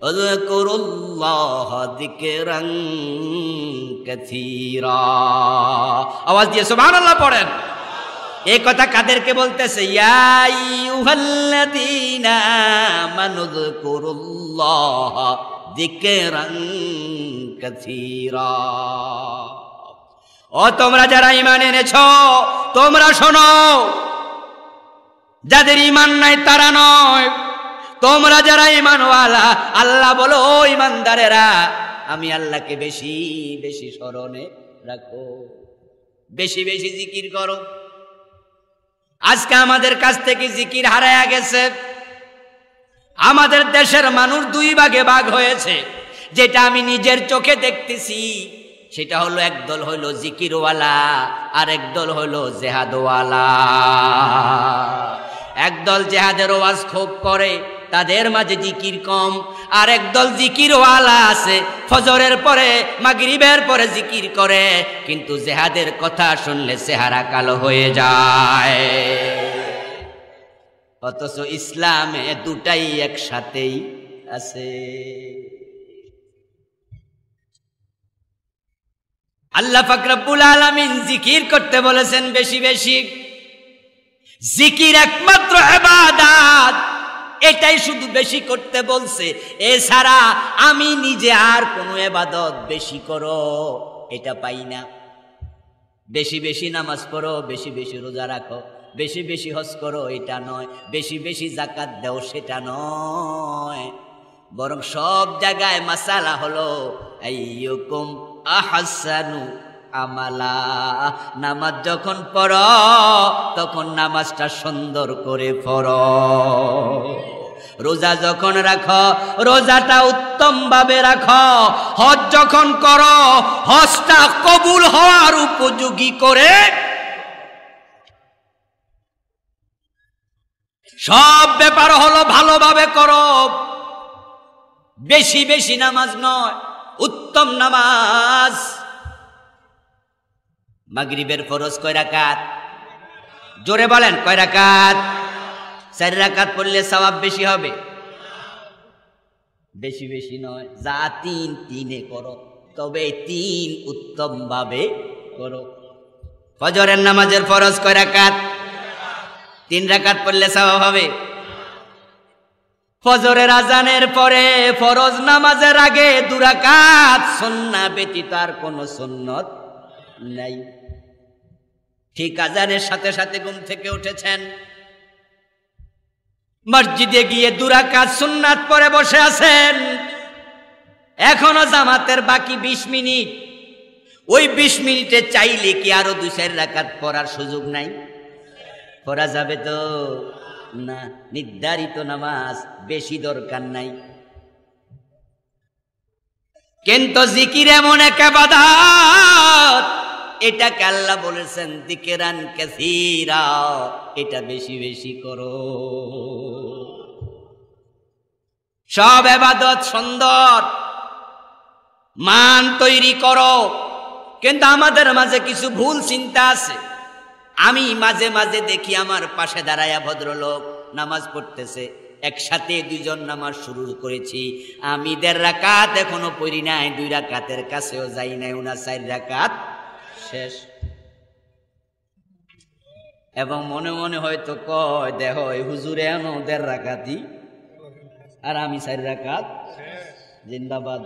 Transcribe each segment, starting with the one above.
আযকুরুল্লাহ যিকরান কাসীরা। আওয়াজ দিয়ে সুবহানাল্লাহ পড়েন। এই কথা কাদেরকে বলতেছে? ইয়া আইয়ুহাল্লাযীনা আমানু যকুরুল্লাহ যিকরান কাসীরা। ও তোমরা যারা ঈমান এনেছো, তোমরা শোনো, যাদের ঈমান নাই তারা নয়, তোমরা যারা ঈমানওয়ালা, আল্লাহ বলো ও ঈমানদারেরা, আমি আল্লাহকে বেশি বেশি স্মরণে রাখো, বেশি বেশি জিকির করো। আজকে আমাদের কাছ থেকে জিকির হারায়া গেছে। আমাদের দেশের মানুষ দুই ভাগে ভাগ হয়েছে, যেটা আমি নিজের চোখে দেখতেছি। সেটা হলো একদল হলো জিকিরওয়ালা, আর একদল হলো জেহাদওয়ালা। একদল জেহাদের ওয়াজ খুব করে, তাদের মাঝে জিকির কম। আর একদল জিকিরওয়ালা আছে, ফজরের পরে মাগরিবের পরে জিকির করে, কিন্তু জেহাদের কথা শুনলে চেহারা কালো হয়ে যায়। অথচ ইসলামে দুটাই একসাথেই আছে। আল্লাহ পাক রব্বুল আলামিন জিকির করতে বলেছেন বেশি বেশি। জিকির একমাত্র ইবাদত, এটাই শুধু বেশি করতে বলছে। এছাড়া আমি নিজে আর কোনো ইবাদত বেশি করো এটা পাই না। বেশি বেশি নামাজ পড়ো, বেশি বেশি রোজা রাখো, বেশি বেশি হজ করো এটা নয়, বেশি বেশি যাকাত দাও সেটা নয়। বরং সব জায়গায় মাসালা হলো আইয়ুকুম আহসানু আমালা। নামাজ যখন পড়ো তখন নামাজটা সুন্দর করে পড়ো। রোজা যখন রাখো রোজাটা উত্তম ভাবে রাখো। হজ যখন করো হজটা কবুল হওয়ার উপযোগী করে। সব ব্যাপার হলো ভালোভাবে করো। বেশি বেশি নামাজ নয়, উত্তম নামাজ। মাগরিবের ফরজ কয় রাকাত? জোরে বলেন, কয় রাকাত? 4 রাকাত পড়লে সওয়াব বেশি হবে? বেশি বেশি নয়, যা 3 করো, তবে 3 উত্তম ভাবে করো। ফজরের নামাজের ফরজ কয় রাকাত? 3 রাকাত পড়লে সওয়াব হবে? ফজরের আজানের পরে ফরজ নামাজের আগে 2 রাকাত সুন্নাহ ব্যতীত আর কোনো সুন্নত নাই। ঠিক আজানের সাথে সাথে ঘুম থেকে উঠেছেন, মসজিদে গিয়ে 2 রাকাত সুন্নাত পড়ে বসে আছেন। এখনো জামাতের বাকি 20 মিনিট। ওই 20 মিনিটে চাইলে কি আরো 2-4 রাকাত পড়ার সুযোগ নাই? পড়া যাবে তো না। নির্ধারিত নামাজ, বেশি দরকার নাই। কিন্তু জিকির এমন এক ইবাদত, এটাকে আল্লাহ বলেছেন যিকরান কাসীরা, এটা বেশি বেশি করো। সব ইবাদত সুন্দর, মান তৈরি করো, কিন্তু আমাদের মাঝে কিছু ভুল চিন্তা আছে। আমি মাঝে মাঝে দেখি আমার পাশে দাঁড়ায়া ভদ্রলোক নামাজ পড়তেছে, একসাথে 2 জন নামাজ শুরু করেছি। আমি 1.5 রাকাত এখনো পড়ি নাই, 2 রাকাতের কাছেও যাই নাই, ওনার 4 রাকাত শেষ। এবং মনে মনে হয়তো কয়, দেখো এই হুজুরে এনো 1.5 রাকাতই, আর আমি 4 রাকাত। জিন্দাবাদ।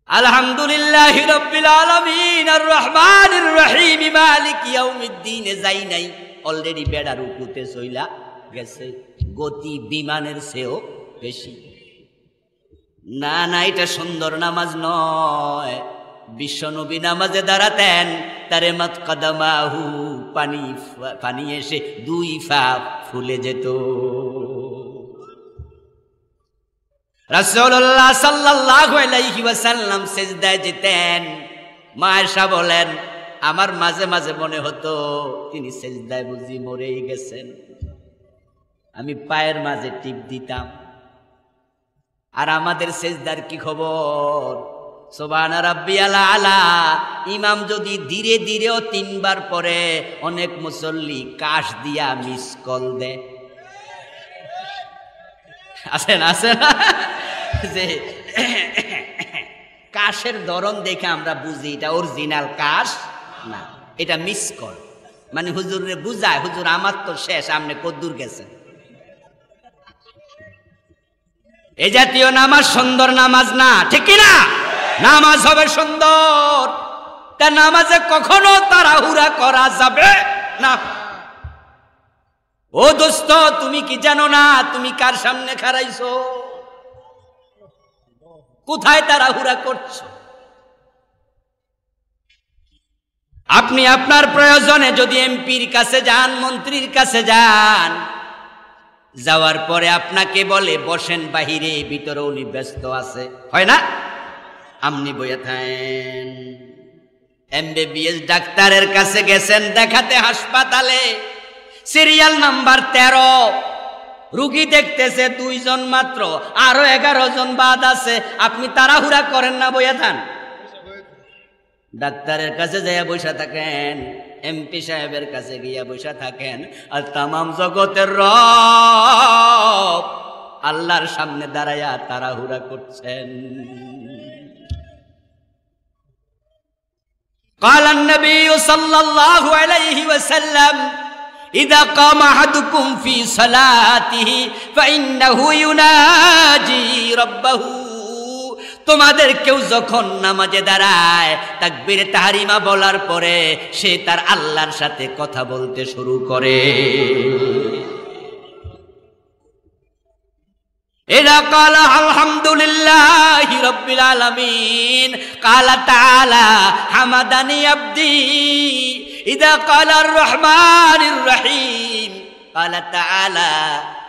আলহামদুলিল্লাহি রাব্বিল আলামিন আর রহমানির রহিম মালিক ইয়াউমিদ্দিন যাই নাই, অলরেডি বেড়া রুকুতে চইলা গেছে। গতি বিমানের চেয়েও বেশি। না না, এটা সুন্দর নামাজ নয়। বিশ্বনবী নামাজে দাঁড়াতেন, তারে মাত কদমাহু, পানি এসে 2 পা ফুলে যেত। রাসূলুল্লাহ সাল্লাল্লাহু আলাইহি ওয়াসাল্লাম সিজদায় যেতেন। মা আয়েশা বলেন, আমার মাঝে মাঝে মনে হতো তিনি সিজদায় বুঝি মরেই গেছেন। আমি পায়ের মাঝে টিপ দিতাম। আর আমাদের সিজদার কি খবর? সুবহানা রাব্বিয়াল আলা। ইমাম যদি ধীরে ধীরেও 3 বার পড়ে, অনেক মুসল্লি কাশ দিয়া মিস কল দেয়। আছে না যে কাশের ধরন দেখে আমরা বুঝি এটা অরিজিনাল কাশ না, এটা মিস কর, মানে হুজুরে বুঝায় হুজুর আমার তো শেষ, আপনি কদ্দুর গেছেন। এই জাতীয় নামাজ সুন্দর নামাজ না, ঠিক কিনা? নামাজ হবে সুন্দর, তা নামাজে কখনো তাড়াহুড়া করা যাবে না। ও দোস্ত, তুমি কি জানো না তুমি কার সামনে খাড়াইছো? কোথায় তাড়াহুড়া করছো? আপনি আপনার প্রয়োজনে যদি এমপির কাছে যান, মন্ত্রীর কাছে যান, যাওয়ার পরে আপনাকে বলে বসেন বাহিরে, ভিতরে উনি ব্যস্ত আছে, হয় না? আপনি বইয়া থাকেন। এমবিবিএস ডাক্তারের কাছে গেছেন দেখাতে হাসপাতালে, সিরিয়াল নাম্বার 13, রুগী দেখতেছে 2 জন মাত্র, আরো 11 জন বাদ আছে, আপনি তাড়াহুড়া করেন না, বইয়া থান। ডাক্তারের কাছে যাইয়া বসে থাকেন, এমপি সাহেবের কাছে গিয়া বসে থাকেন, আর তামাম জগতের রব আল্লাহর সামনে দাঁড়াইয়া তাড়াহুড়া করছেন। قال النبي صلى الله عليه وسلم إذا قام أحدكم في صلاته فإنه يناجي ربه। তোমাদের কেউ যখন নামাজে দাঁড়ায়, তাকবীরে তাহরিমা বলার পরে সে তার আল্লাহর সাথে কথা বলতে শুরু করে। إذا قال الحمد لله رب العالمين قال تعالى حمدني عبدي إذا قال الرحمن الرحيم قال تعالى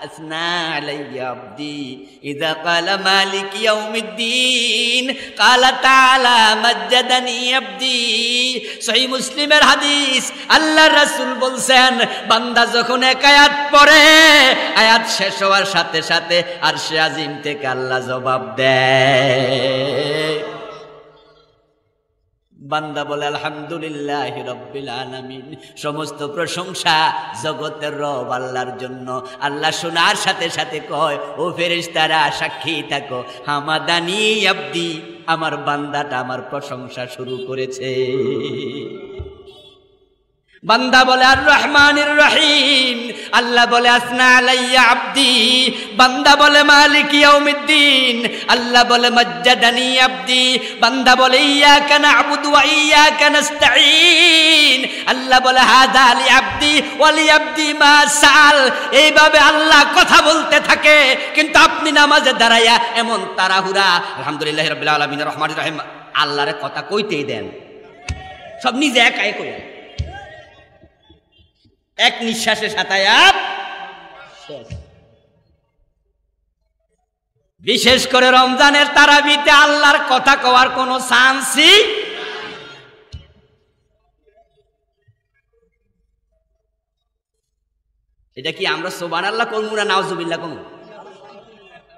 أثنى علي عبدي إذا قال مالك يوم الدين قال تعالى مجدني عبدي। সহিহ মুসলিমের হাদিস, আল্লাহর রাসূল বলছেন, বান্দা যখন এক আয়াত পড়ে, আয়াত শেষ হওয়ার সাথে সাথে আরশে আজিম থেকে আল্লাহ জবাব দেয়। বান্দা বলে আলহামদুলিল্লাহি রাব্বিল আলামিন, সমস্ত প্রশংসা জগতের রব আল্লাহর জন্য। আল্লাহ শোনার সাথে সাথে কয়, ও ফেরেশতারা সাক্ষী থাকো, হামাদানি আব্দি, আমার বান্দাটা আমার প্রশংসা শুরু করেছে। বান্দা বলে আর রহমানির রহিম, আল্লাহ বলে আসনা আলাইয়া আব্দি, বান্দা বলে মালিক ইয়াউমিদ্দিন, আল্লাহ বলে মাজ্জাদানি আব্দি, বান্দা বলে ইয়াকা না'বুদু ওয়া ইয়াকা নাস্তাঈন, আল্লাহ বলে হাদা লি আব্দি ওয়া লি আব্দি মা সাল। এইভাবে আল্লাহ কথা বলতে থাকে, কিন্তু আপনি নামাজে দাঁড়ায়া এমন তাড়াহুড়া, আলহামদুলিল্লাহি রাব্বিল আলামিন রহমানির রহিম, আল্লাহর কথা কইতেই দেন, সব নিজে একাই কইয়া এক নিঃশ্বাসে সাতায়াত শেষ। বিশেষ করে রমজানের তারাবিতে আল্লাহর কথা কওয়ার কোনো চান্সই। এটা কি আমরা সুবহানাল্লাহ কমু না নাউজুবিল্লাহ কমু?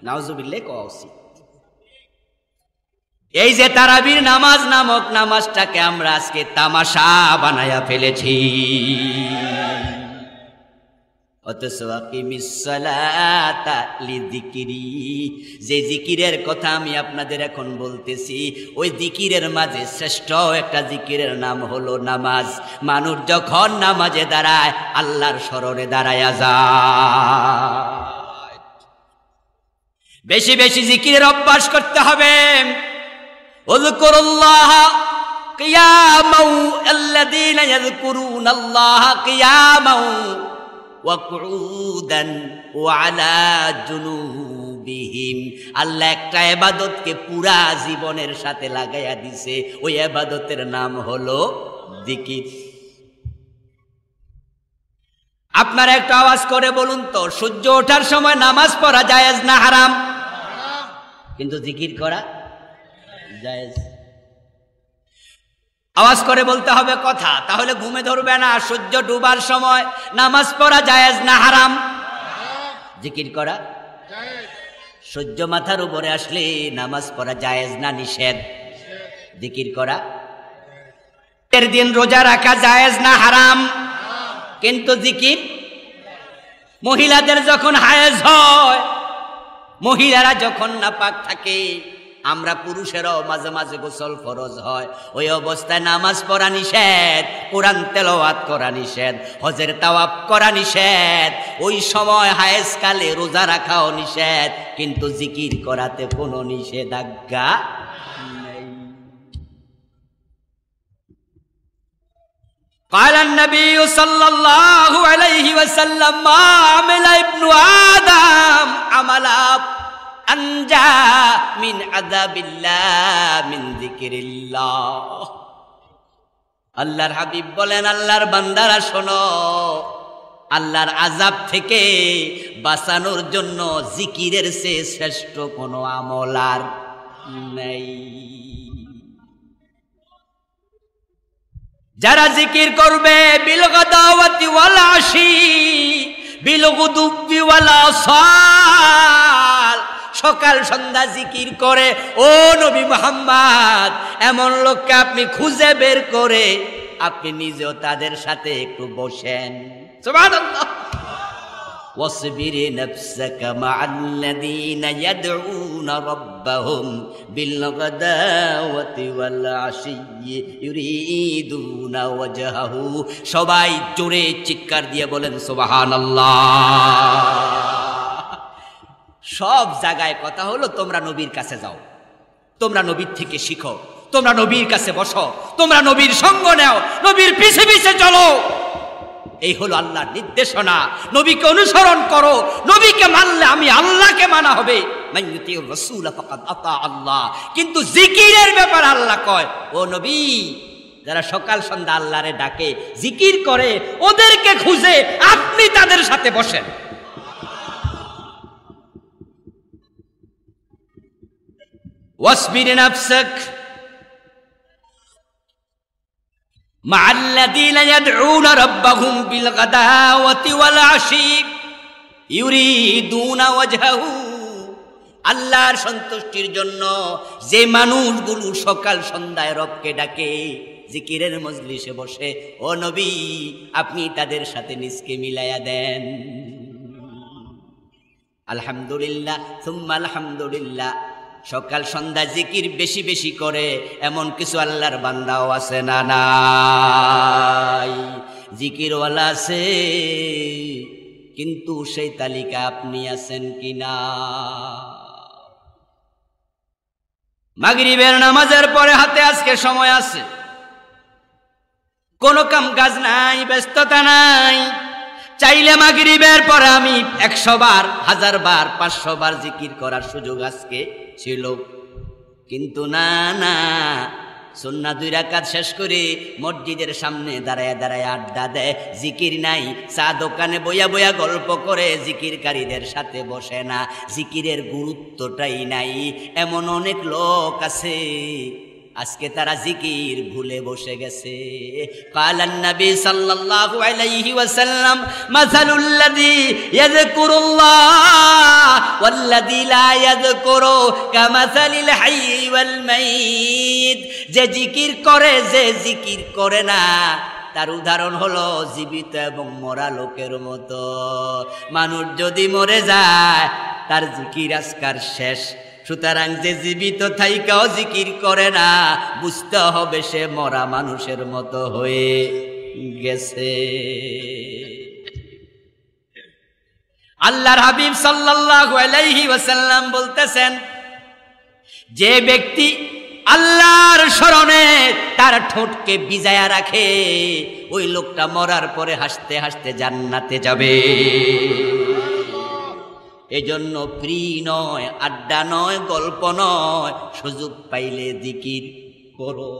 নাউজুবিল্লাহ কওয়া উচিত। এই যে তারাবির নামাজ নামক নামাজটাকে আমরা আজকে তামাশা বানায়া ফেলেছি। অথচ আকিমিস সালাতা লিযিকরি, যে জিকিরের কথা আমি আপনাদের এখন বলতেছি, ওই জিকিরের মাঝে শ্রেষ্ঠ একটা জিকিরের নাম হলো নামাজ। মানুষ যখন নামাজে দাঁড়ায় আল্লাহর স্মরণে দাঁড়ায়া যায়। বেশি বেশি জিকিরের অভ্যাস করতে হবে। উযকুরুল্লাহ কিয়ামান, আল্লাযীনা ইয়াযকুরুনাল্লাহা কিয়ামান ওয়া কুউদান ওয়া আলা জুনুবিহিম। আল্লাহ একটা ইবাদতকে পুরা জীবনের সাথে লাগাইয়া দিছে, ওই ইবাদতের নাম হলো জিকির। আপনারা একটু আওয়াজ করে বলুন তো, সূর্য ওঠার সময় নামাজ পড়া জায়েজ না হারাম? কিন্তু জিকির করা জায়েজ। আওয়াজ করে বলতে হবে কথা, তাহলে ঘুমে ধরবে না। সূর্য ডুবার সময় নামাজ পড়া জায়েজ না হারাম? জিকির করা জায়েজ। সূর্য মাথার উপরে আসলে নামাজ পড়া জায়েজ না নিষেধ? জিকির করা। এর দিন রোজা রাখা জায়েজ না হারাম? কিন্তু জিকির। মহিলাদের যখন হায়েজ হয় মহিলারা যখন নাপাক থাকে, আমরা পুরুষেরাও মাঝে মাঝে গোসল ফরজ হয়, ওই অবস্থায় নামাজ পড়া নিষেধ, কোরআন তেলাওয়াত করা নিষেধ, হজের তাওয়াফ করা নিষেধ, ওই সময় হায়েজকালে রোজা রাখাও নিষেধ, কিন্তু জিকির করাতে কোনো নিষেধাজ্ঞা নেই। قال النبي صلى الله عليه وسلم ما عمل ابن آدم عملا أنجى من عذاب الله من ذكر الله। আল্লাহর হাবিব বলেন, আল্লাহর বান্দারা শোনো, আল্লাহর আযাব থেকে বাঁচানোর জন্য জিকিরের চেয়ে শ্রেষ্ঠ কোনো আমল আর নেই। যারা জিকির করবে বিল গাদাওয়াতি ওয়াল আশি বিল গুদুবি ওয়াল আসাল, সকাল সন্ধ্যা জিকির করে, ও নবী মুহাম্মদ, এমন লোককে আপনি খুঁজে বের করে আপনি নিজেও তাদের সাথে একটু বসেন। সুবহানাল্লাহ। واصبر نفسك مع الذين يدعون ربهم بالغداوة والعشي يريدون وجهه। সবাই জোরে চিৎকার দিয়ে বলেন সুবহানাল্লাহ। সব জায়গায় কথা হলো, তোমরা নবীর কাছে যাও, তোমরা নবীর থেকে শিখো, তোমরা নবীর কাছে বসো, তোমরা নবীর সঙ্গ নাও, নবীর পিছে পিছে চলো। এই হলো আল্লাহর নির্দেশনা। নবীকে অনুসরণ করো, নবীকে মানলে আমি আল্লাহকে মানা হবে। মাইয়ুতিউর রাসূল ফাকাদ আতা আল্লাহ। কিন্তু জিকিরের ব্যাপার আল্লাহ কয়, ও নবী, যারা সকাল সন্ধ্যা আল্লাহরে ডাকে, জিকির করে, ওদেরকে খুঁজে আপনি তাদের সাথে বসেন। ওয়াসবির নাফসাক مع الذين يدعون ربهم بالغداوة والعشي يريدون وجهه। আল্লাহর সন্তুষ্টির জন্য যে মানুষগুলো সকাল সন্ধ্যায় রবকে ডাকে, জিকিরের মজলিসে বসে, ও নবী, আপনি তাদের সাথে নিজকে মিলাইয়া দেন। আলহামদুলিল্লাহ সুম্মা আলহামদুলিল্লাহ। সকাল সন্ধ্যা জিকির বেশি বেশি করে এমন কিছু আল্লাহর বান্দাও আছে না নাই? জিকিরওয়ালা আছে, কিন্তু সেই তালিকা আপনি আছেন কিনা? মাগরিবের নামাজের পরে হাতে আজকে সময় আছে, কোনো কাম কাজ নাই, ব্যস্ততা নাই, চাইলে মাগরিবের পরে আমি 100 বার, 1000 বার, 500 বার জিকির করার সুযোগ আজকে ছিল। কিন্তু না না, সুন্নাহ 2 রাকাত শেষ করে মসজিদের সামনে দাঁড়ায় দাঁড়ায় আড্ডা দেয়, জিকির নাই। চা দোকানে বইয়া বইয়া গল্প করে, জিকিরকারীদের সাথে বসে না, জিকিরের গুরুত্বটাই নাই। এমন অনেক লোক আছে আজকে তারা জিকির ভুলে বসে গেছে। কালান নবী সাল্লাল্লাহু আলাইহি ওয়াসাল্লাম, মাসালুল্লাযী ইয়াযকুরুল্লাহ ওয়াল্লাযী লা ইয়াযকুরু কামাসালিল হাইয়্যি ওয়াল মাইয়িত। যে জিকির করে, যে জিকির করে না, তার উদাহরণ হলো জীবিত এবং মরা লোকের মতো। মানুষ যদি মরে যায়, তার জিকির আজকার শেষ। সুতরাং যে জীবিত থাইকাও জিকির করে না, বুঝতে হবে সে মরা মানুষের মতো হয়ে গেছে। আল্লাহর হাবিব সাল্লাল্লাহু আলাইহি ওয়াসাল্লাম বলতেছেন, যে ব্যক্তি আল্লাহর স্মরণে তার ঠোঁটকে ভিজায়া রাখে, ওই লোকটা মরার পরে হাসতে হাসতে জান্নাতে যাবে। এজন্য ফ্রি নয়, আড্ডা নয়, গল্প নয়, সুযোগ পাইলে জিকির করো।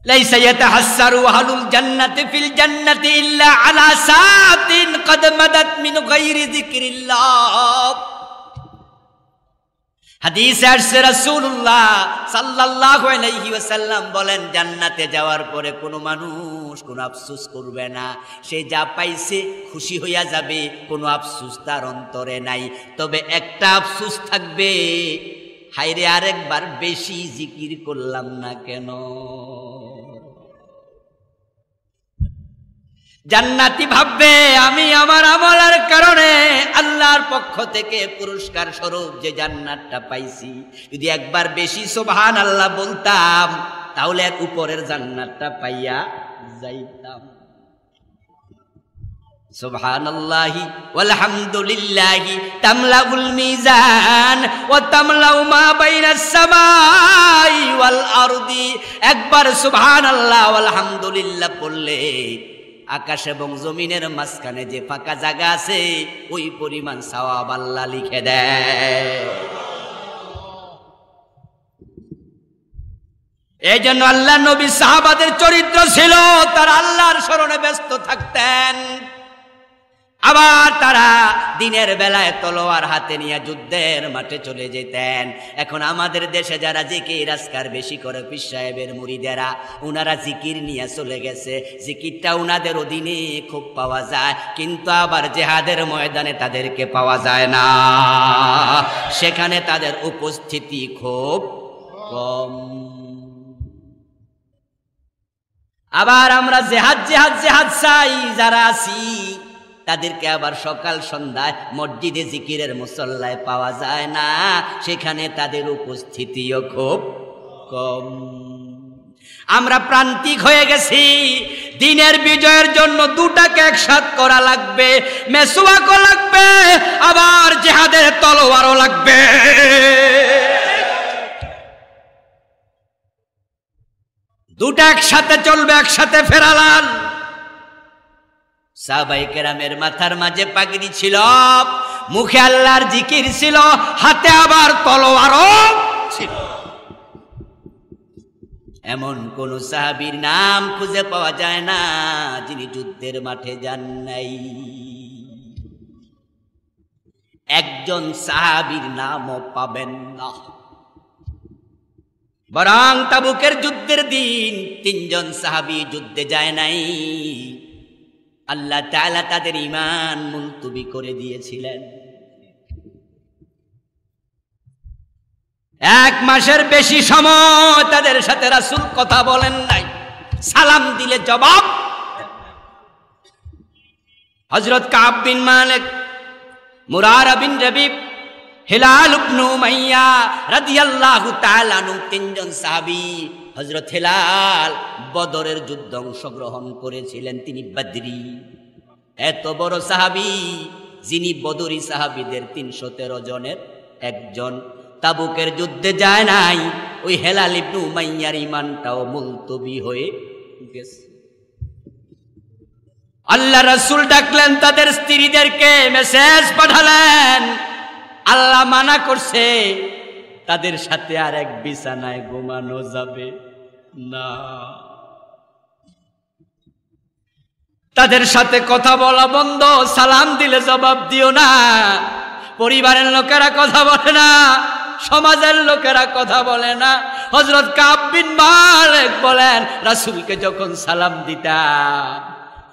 লাইসা ইয়াতাহাসসারু আহলুল জান্নাতি ফিল জান্নাতি ইল্লা আলা সাতিন কদ মাদাত মিন গায়রি যিকরিল্লাহ। হাদিসে আসছে রাসূলুল্লাহ সাল্লাল্লাহু আলাইহি ওয়াসাল্লাম বলেন, জান্নাতে যাওয়ার পরে কোনো মানুষ কোনো আফসোস করবে না। সে যা পাইছে খুশি হইয়া যাবে, কোনো আফসোস তার অন্তরে নাই। তবে একটা আফসোস থাকবে, হায়রে আরেকবার বেশি জিকির করলাম না কেন। জান্নাতি ভাববে, আমি আমার আমলের কারণে আল্লাহর পক্ষ থেকে পুরস্কার স্বরূপ যে জান্নাতটা পাইছি, যদি একবার বেশি সুবহানাল্লাহ বলতাম তাহলে এক উপরের জান্নাতটা পাইয়া যাইতাম। সুবহানাল্লাহি ওয়ালহামদুলিল্লাহি তামলাউল মিজান ওয়া তামলাউ মা বাইনাস সামাই ওয়াল আরদি। একবার সুবহানাল্লাহ ওয়ালহামদুলিল্লাহ পড়লে আকাশ এবং জমিনের মাঝখানে যে ফাঁকা জায়গা আছে ওই পরিমাণ সওয়াব আল্লাহ লিখে দেয়। এই জন্য আল্লাহ নবী সাহাবাদের চরিত্র ছিল তারা আল্লাহর স্মরণে ব্যস্ত থাকতেন, আবার তারা দিনের বেলায় তলোয়ার হাতে নিয়ে যুদ্ধের মাঠে চলে যেতেন। এখন আমাদের দেশে যারা জিকির আজকার বেশি করে পীর সাহেবের মুরিদেরা, উনারা জিকির নিয়ে চলে গেছে, জিকিরটা উনাদের অধীনে খুব পাওয়া যায়, কিন্তু আবার জেহাদের ময়দানে তাদেরকে পাওয়া যায় না, সেখানে তাদের উপস্থিতি খুব কম। আবার আমরা জেহাদ জেহাদ জেহাদ চাই যারা আছি, তাদেরকে আবার সকাল সন্ধ্যায় মসজিদে জিকিরের মুসল্লায় পাওয়া যায় না, সেখানে তাদের উপস্থিতিও খুব কম। আমরা প্রান্তিক হয়ে গেছি। দিনের বিজয়ের জন্য দুটাকে একসাথ করা লাগবে, মেসওয়াকও লাগবে, আবার জিহাদের তলোয়ারও লাগবে। দুটা একসাথে চলবে, একসাথে ফেরালাল। সাহাবায়ে কেরামের মাথার মাঝে পাগড়ি ছিল, মুখে আল্লাহর জিকির ছিল, হাতে আবার তলোয়ারও ছিল। এমন কোন সাহাবীর নাম খুঁজে পাওয়া যায় না যিনি যুদ্ধের মাঠে যান নাই। একজন সাহাবীর নামও পাবেন না। বরং তাবুকের যুদ্ধের দিন 3 জন সাহাবী যুদ্ধে যায় নাই, আল্লাহ তাআলা তাদের ঈমান মুলতবি করে দিয়েছিলেন। 1 মাসের বেশি সময় তাদের সাথে রাসূল কথা বলেন নাই, সালাম দিলে জবাব। হযরত কাব বিন মালিক, মুরারা বিন রবিব, হিলাল ইবনে উমাইয়া রাদিয়াল্লাহু তাআলা আনহু 3 জন সাহাবী। হযরত হিলাল বদরের যুদ্ধে অংশগ্রহণ করেছিলেন, তিনি বদরি। এত বড় সাহাবী যিনি বদরি সাহাবীদের 313 জনের একজন, তাবুকের যুদ্ধে যায় নাই। ওই হিলাল ইবনে উমাইয়ার ঈমানটাও মুলতবি হয়ে গেছে। আল্লাহ রাসূল ডাকলেন তাদের স্ত্রীদেরকে, মেসেজ পাঠালেন, আল্লাহ মানা করছে তাদের সাথে আর এক বিছানায় ঘুমানো যাবে না, তাদের সাথে কথা বলা বন্ধ, সালাম দিলে জবাব দিও না। পরিবারের লোকেরা কথা বলে না, সমাজের লোকেরা কথা বলে না। হযরত কাব বিন মালিক বলেন, রাসূলকে যখন সালাম দিতাম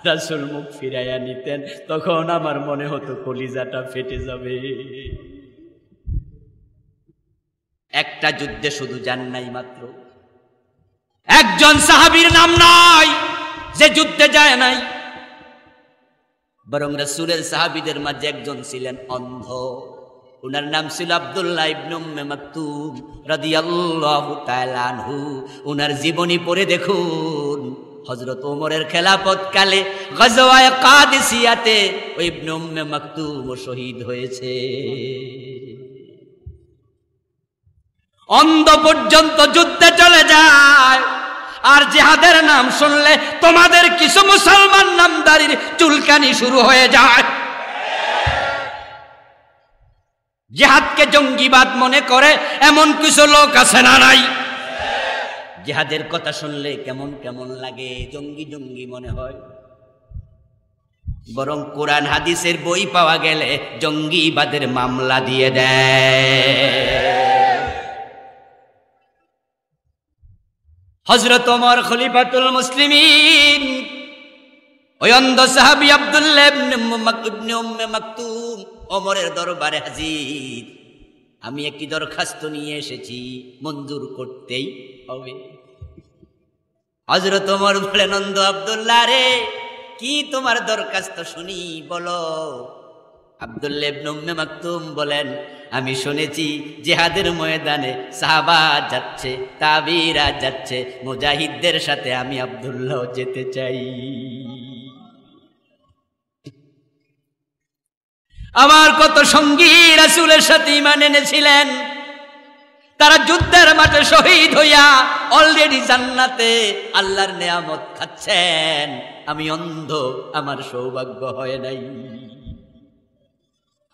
রাসূল মুখ ফিরাইয়া নিতেন, তখন আমার মনে হতো কলিজাটা ফেটে যাবে। একটা যুদ্ধে শুধু যান নাই মাত্র, একজন সাহাবীর নাম নাই যে যুদ্ধে যায় নাই। বরং রাসূলের সাহাবীদের মাঝে একজন ছিলেন অন্ধ, ওনার নাম ছিল আব্দুল্লাহ ইবনে উম্মে মাকতুম রাদিয়াল্লাহু তাআলা আনহু। ওনার জীবনী পড়ে দেখুন, হযরত ওমরের খেলাফত কালে গজওয়ায়ে কাদিসিয়াতে ওই ইবনে উম্মে মাকতুম শহীদ হয়েছে। অন্ধ পর্যন্ত যুদ্ধে চলে যায়, আর জিহাদের নাম শুনলে তোমাদের কিছু মুসলমান নামদারির চুলকানি শুরু হয়ে যায়। জিহাদকে জঙ্গিবাদ মনে করে এমন কিছু লোক আছে না নাই? জিহাদের কথা শুনলে কেমন কেমন লাগে, জঙ্গি জঙ্গি মনে হয়। বরং কোরআন হাদিসের বই পাওয়া গেলে জঙ্গিবাদের মামলা দিয়ে দেয়। হযরত ওমর খলিফাতুল মুসলিমিন ওই অন্ধ সাহাবী আব্দুল্লাহ ইবনে উম্মে মাকতুম ওমরের দরবারে হাজির। আমি একটি দরখাস্ত নিয়ে এসেছি, মঞ্জুর করতেই হবে। হযরত ওমর বলেন, অন্ধ আব্দুল্লাহ রে, কি তোমার দরখাস্ত শুনি, বলো। আব্দুল্লাহ ইবনে উম্মে মাকতুম বলেন, আমি শুনেছি জিহাদের ময়দানে সাহাবা যাচ্ছে, তাবিরা যাচ্ছে, মুজাহিদদের সাথে আমি আব্দুল্লাহ যেতে চাই। আমার কত সঙ্গী রাসূলের সাথে ঈমান এনেছিলেন, তারা যুদ্ধের মাঠে শহীদ হইয়া অলরেডি জান্নাতে আল্লাহর নেয়ামত খাচ্ছেন। আমি অন্ধ, আমার সৌভাগ্য হয় নাই,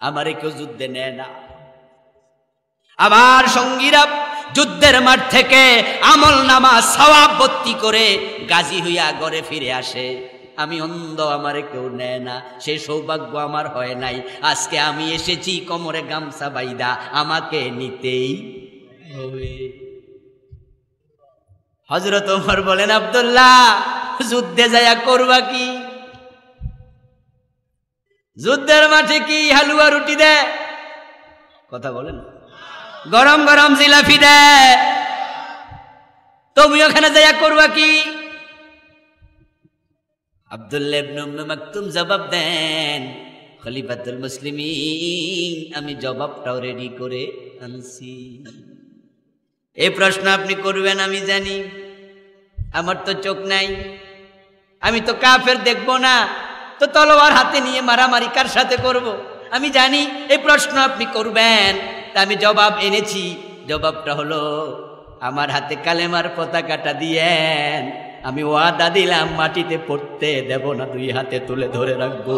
আমারে কেউ যুদ্ধে নেয় না। আমার সঙ্গীরা যুদ্ধের মাঠ থেকে আমল নামা সওয়াব ভর্তি করে গাজী হইয়া ঘরে ফিরে আসে। আমি অন্ধ, আমারে কেউ নেয় না, সেই সৌভাগ্য আমার হয় নাই। আজকে আমি এসেছি কোমরে গামছা বাইদা, আমাকে নিতেই হবে। হযরত ওমর বলেন, আব্দুল্লাহ যুদ্ধে যায়া করবা কি? যুদ্ধের মাঠে কি হালুয়া রুটি দেয়? কথা বলেন, গরম গরম জিলাপি দেয়, তুমি ওখানে যায়া করবা কি? আব্দুল্লাহ ইবনে উম্মে মাকতুম জবাব দেন, খলিফাতুল মুসলিমিন, আমি জবাবটাও রেডি করে আনছি। এই প্রশ্ন আপনি করবেন আমি জানি, আমার তো চোখ নাই, আমি তো কাফের দেখবো না, তো তলোয়ার হাতে নিয়ে মারামারি কার সাথে করব? আমি জানি এই প্রশ্ন আপনি করবেন, তা আমি জবাব এনেছি। জবাবটা হলো, আমার হাতে কালেমার পতাকাটা দিয়েন, আমি ওয়াদা দিলাম মাটিতে পড়তে দেব না, দুই হাতে তুলে ধরে রাখবো।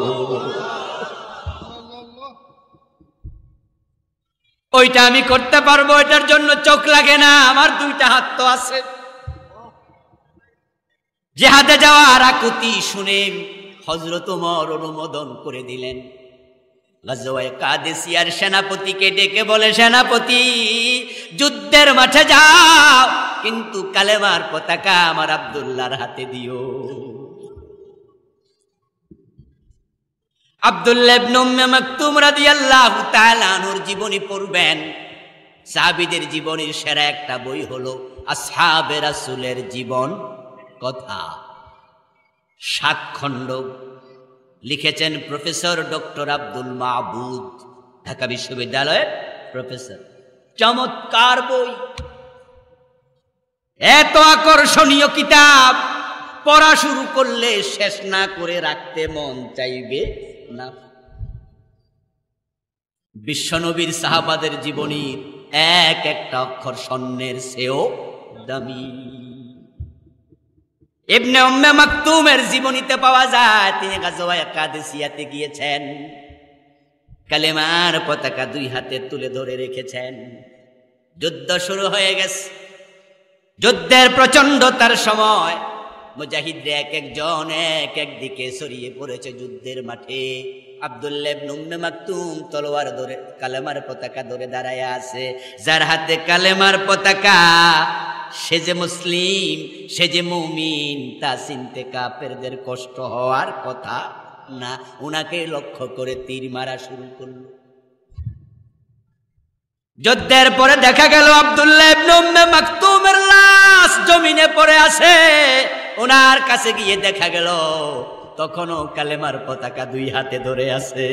ওইটা আমি করতে পারবো, এটার জন্য চোখ লাগে না, আমার দুইটা হাত তো আছে। জিহাদে যাওয়ার আকুতি শুনে হযরত ওমর অনুমোদন করে দিলেন। গাজওয়ায়ে কাদেসিয়ার সেনাপতিকে ডেকে বলে, সেনাপতি যুদ্ধের মাঠে যাও, কিন্তু কালেমার পতাকা আমার আব্দুল্লাহর হাতে দিও। আব্দুল্লাহ ইবনে উম্মে মাকতুম রাদিয়াল্লাহু তাআলা আনহুর জীবনী পড়বেন। সাহাবীদের জীবনীর সেরা একটা বই হলো আসহাবে রাসূলের জীবন কথা, ৭ খণ্ড, লিখেছেন প্রফেসর ডক্টর আব্দুল মাহবুদ, ঢাকা বিশ্ববিদ্যালয়ের প্রফেসর। চমৎকার বই, এত আকর্ষণীয় কিতাব, পড়া শুরু করলে শেষ না করে রাখতে মন চাইবে না। বিশ্বনবীর সাহাবাদের জীবনীর এক একটা অক্ষর স্বর্ণের চেয়েও দামি। ইবনে উম্মে মাকতুমের জীবনীতে পাওয়া যায়, তিনি গাজওয়ায়ে কাদেসিয়াতে গিয়েছেন, কালেমার পতাকা দুই হাতে তুলে ধরে রেখেছেন। যুদ্ধ শুরু হয়ে গেছে, যুদ্ধের প্রচন্ডতার সময় মুজাহিদরা এক একজন এক একদিকে ছড়িয়ে পড়েছে যুদ্ধের মাঠে। আব্দুল্লাহ ইবনে উম্মে মাকতুম তলোয়ার ধরে কালেমার পতাকা ধরে দাঁড়ায় আছে। যার হাতে কালেমার পতাকা, সে যে মুসলিম, সে যে মুমিন, তা চিনতে কাফেরদের কষ্ট হওয়ার কথা না। উনাকে লক্ষ্য করে তীর মারা শুরু করলো। যুদ্ধের পরে দেখা গেল আব্দুল্লাহ ইবনে উম্মে মাকতুমের লাশ জমিনে পড়ে আছে। ওনার কাছে গিয়ে দেখা গেল তখনও কালেমার পতাকা দুই হাতে ধরে আছে।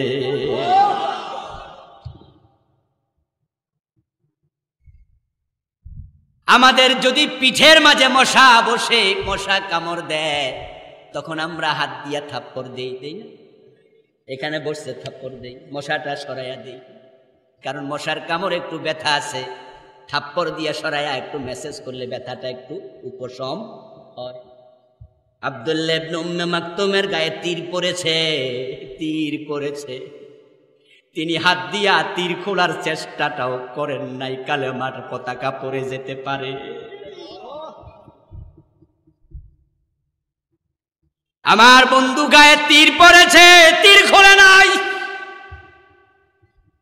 আমাদের যদি পিঠের মাঝে মশা বসে, মশা কামড় দেয়, তখন আমরা হাত দিয়া থাপ্পড় দেই, দেই না? এখানে বসে থাপ্পড় দেই, মশাটা সরাইয়া দেই, কারণ মশার কামড় একটু ব্যথা আছে। থাপ্পড় দিয়া সরাইয়া একটু মেসেজ করলে ব্যথাটা একটু উপশম হয়। আব্দুল্লাহ ইবনে উম্মে মাকতুমের গায়ে তীর পড়েছে, তীর পড়েছে। তিনি হাত দিয়া তীর খোলার চেষ্টাটাও করেন নাই, কালেমার পতাকা পড়ে যেতে পারে। আমার বন্ধু গায়ে তীর পড়েছে, তীর খোলে নাই,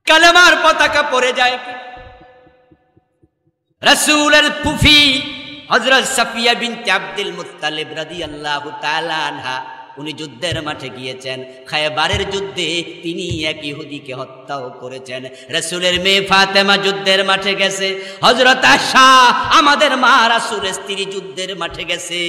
কালেমার পতাকা পড়ে যায় কি? রাসূলের ফুফি হযরত সাফিয়া বিনতে আব্দুল মুত্তালিব রাদিয়াল্লাহু তাআলা আনহা উনি যুদ্ধের মাঠে গিয়েছেন, খায়বারের যুদ্ধে তিনি এক ইহুদিকে হত্যাও করেছেন। রাসূলের মেয়ে ফাতেমা যুদ্ধের মাঠে গেছে, হযরত আয়েশা আমাদের মা রাসূলের স্ত্রী যুদ্ধের মাঠে গেছে।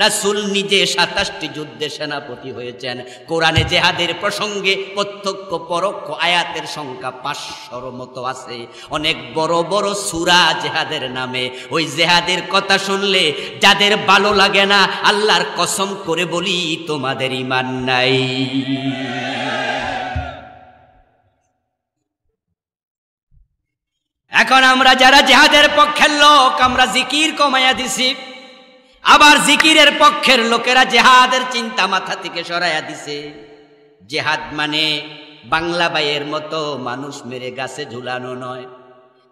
রাসূল নিজে 27টি যুদ্ধে সেনাপতি হয়েছেন। কোরআনে জিহাদের প্রসঙ্গে প্রত্যক্ষ পরোক্ষ আয়াতের সংখ্যা 500-র মতো আছে। অনেক বড় বড় সূরা জিহাদের নামে। ওই জিহাদের কথা শুনলে যাদের ভালো লাগে না, আল্লাহর কসম করে বলি তোমাদের ঈমান নাই। এখন আমরা যারা জিহাদের পক্ষের লোক, আমরা জিকির কমাইয়া দিছি, আবার জিকিরের পক্ষের লোকেরা জিহাদের চিন্তা মাথা থেকে সরাইয়া দিছে। জিহাদ মানে বাংলা বাইয়ের মতো মানুষ মেরে গাছে ঝুলানো নয়।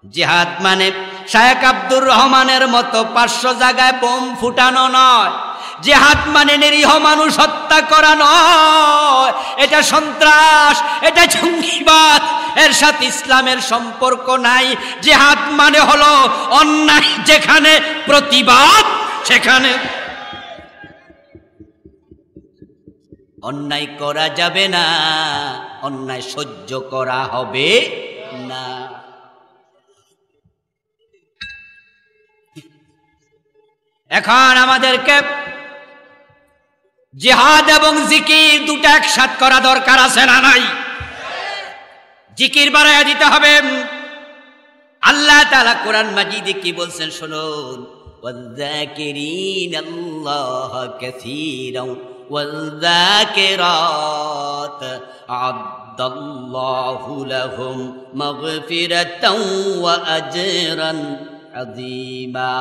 জিহাদ মানে শায়েখ আব্দুর রহমানের মতো 500 জায়গায় বোম ফুটানো নয়। জিহাদ মানে নিরীহ মানুষ হত্যা করা নয়। এটা সন্ত্রাস, এটা জঙ্গিবাদ, এর সাথে ইসলামের সম্পর্ক নাই। জিহাদ মানে হলো অন্যায় যেখানে প্রতিবাদ, সেখানে অন্যায় করা যাবে না, অন্যায় সহ্য করা হবে না। এখন আমাদেরকে জিহাদ এবং জিকির দুটো একসাথ করা দরকার আছে না নাই? জিকির বাড়াইয়া দিতে হবে। আল্লাহ তাআলা কোরআন মাজিদে কি বলছেন শুনুন, ওয়াযাকিরিনাল্লাহা কাসীরান ওয়াযাকিরাত আ'আদ্দাল্লাহু লাহুম মাগফিরাতান ওয়া আজরান আযীমা।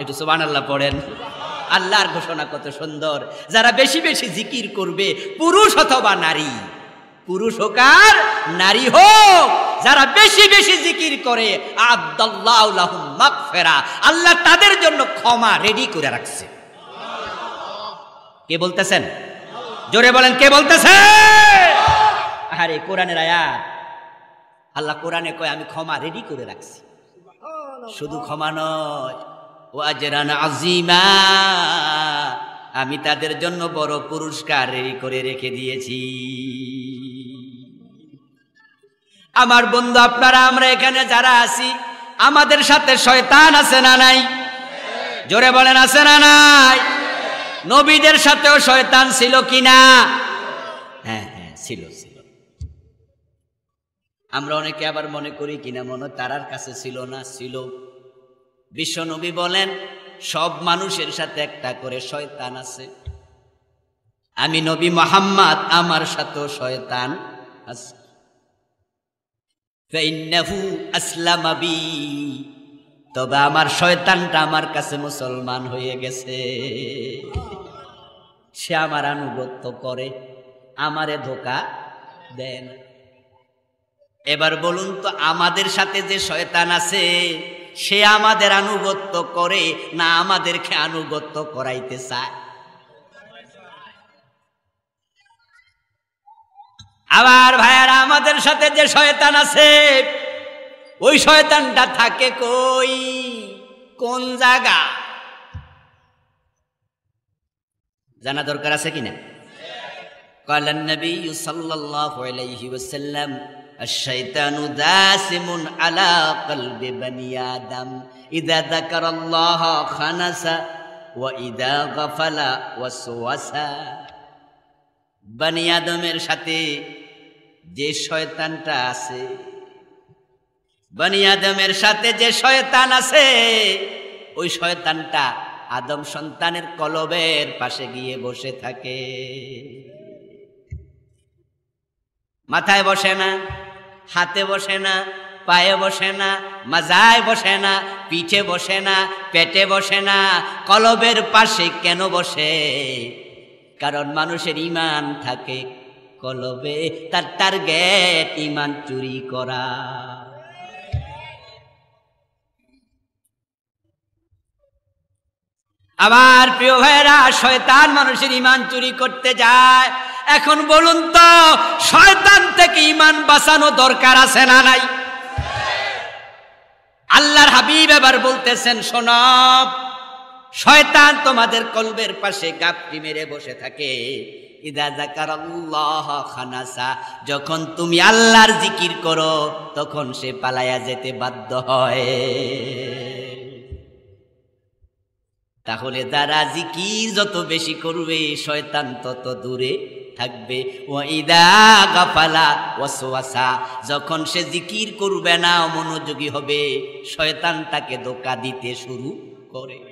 একটু সুবহানাল্লাহ পড়েন। আল্লাহর ঘোষণা কত সুন্দর। যারা বেশি বেশি জিকির করবে, পুরুষ অথবা নারী, পুরুষ হোক আর নারী হোক, যারা বেশি বেশি জিকির করে, আ'আদ্দাল্লাহু লাহুম মাগফিরা, আল্লাহ তাদের জন্য ক্ষমা রেডি করে রাখছে। কে বলতেছেন? জোরে বলেন, কে বলতেছে? আরে কোরআনের আয়াত। আল্লাহ কোরআনে কয় আমি ক্ষমা রেডি করে রাখছি। শুধু ক্ষমা নয়, ওয়া আজরান আযীমা, আমি তাদের জন্য বড় পুরস্কার রেডি করে রেখে দিয়েছি। আমার বন্ধু আপনারা, আমরা এখানে যারা আছি, আমাদের সাথে শয়তান আছে না নাই? জোরে বলেন, আছে না নাই? নবীদের সাথেও শয়তান ছিল কিনা? হ্যাঁ হ্যাঁ, ছিল ছিল। আমরা অনেকে আবার মনে করি কিনা মনে তারার কাছে ছিল না, ছিল। বিশ্ব নবী বলেন সব মানুষের সাথে একটা করে শয়তান আছে। আমি নবী মুহাম্মদ, আমার সাথেও শয়তান আছে। ফাইন্নাহু আসলামা বি, তবে আমার শয়তানটা আমার কাছে মুসলমান হয়ে গেছে। সে আমার আনুগত্য করে, আমারে ধোঁকা দেন। এবার বলুন তো, আমাদের সাথে যে শয়তান আছে, সে আমাদের আনুগত্য করে না আমাদেরকে আনুগত্য করাইতে চায়? আবার ভাইয়ারা, আমাদের সাথে যে শয়তান আছে, ওই শয়তানটা থাকে কই, কোন জায়গা জানা দরকার আছে কিনা? ক্বালান নবী সাল্লাল্লাহু আলাইহি ওয়াসাল্লাম, আশ-শাইতানু দাসিমুন আলা কলবি বনি আদম, ইযা যাকারাল্লাহ খানাসা ওয়া ইযা গাফালা ওয়াসওয়াসা। বনি আদমের সাথে যে শয়তানটা আছে, বনি আদমের সাথে যে শয়তান আছে, ওই শয়তানটা আদম সন্তানের কলবের পাশে গিয়ে বসে থাকে। মাথায় বসে না, হাতে বসে না, পায়ে বসে না, মাজায় বসে না, পিঠে বসে না, পেটে বসে না, কলবের পাশে কেন বসে? কারণ মানুষের ঈমান থাকে কলবে, তার টার্গেট ঈমান চুরি করা। আমার প্রিয় ভাইরা, শয়তান মানুষের ঈমান চুরি করতে যায়। এখন বলুন তো, শয়তান থেকে ঈমান বাঁচানো দরকার আছে না নাই? আল্লাহর হাবিব এবার বলতেছেন, শোনো, শয়তান তোমাদের কলবের পাশে গাপটি মেরে বসে থাকে। ইদা যাকারাল্লাহ খানাসা, যখন তুমি আল্লাহর জিকির করো তখন সে পালায়া যেতে বাধ্য হয়। তাহলে যারা জিকির যত বেশি করবে শয়তান তত দূরে থাকবে। ওয়াইদা গাফালা ওয়াসওয়াসা, যখন সে জিকির করবে না, মনোযোগী হবে, শয়তান তাকে ধোঁকা দিতে শুরু করে।